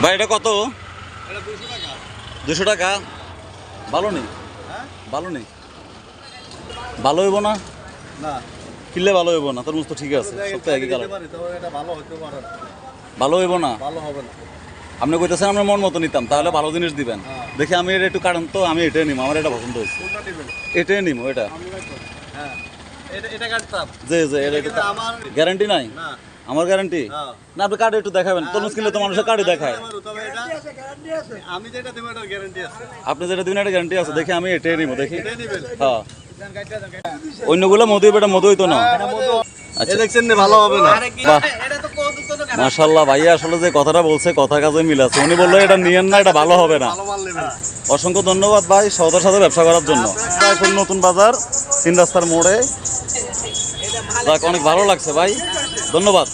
ভাই এটা কত? এটা 200 টাকা। 200 টাকা? ভালো নেই, হ্যাঁ? ভালো নেই, ভালো হইব না? না। কিনলে ভালো হইব না, তরমুজ তো ঠিক আছে, সব তো একই কালার। এটা ভালো হতে পারে না। ভালো হইব না? ভালো হবে না। আপনি কইতেছেন আমরা মন মতো নিতাম, তাহলে ভালো জিনিস দিবেন। হ্যাঁ। দেখি আমি এটা একটু কারণ তো আমি এটাই নিব, আমার এটা পছন্দ হয়েছে, কোনটা নেবেন? এটাই নিব এটা। হ্যাঁ। এটা কাটতাম। যে যে এটা কিন্তু আমার গ্যারান্টি নাই, না। আমার গ্যারান্টি হ্যাঁ। না। আপনি কার্ডে একটু দেখাবেন, তরমুজ কিনলে তো মানুষের কার্ডে দেখায়। তবে এটা আমি যেটা দেব এটার গ্যারান্টি আছে। আপনি যেটা দিবেন এটা গ্যারান্টি আছে, দেখি আমি এটাই নিব, দেখি। এটাই নেবেন। হ্যাঁ, অন্যগুলো মধু হইবে, এটা মধু হইতো না। আচ্ছা, দেখছেন না ভালো হবে না। বাহ, মাশাআল্লাহ, ভাইয়া আসলে যে কথাটা বলছে কথা কাজে মিল আছে। উনি বললো এটা নিয়েন না, এটা ভালো হবে না। ভালো মাল নেবেন। অসংখ্য ধন্যবাদ ভাই সহতার সাথে ব্যবসা করার জন্য। এখন নতুন বাজার 3 রাস্তার মোড়ে, যাক অনেক ভালো লাগছে ভাই, ধন্যবাদ।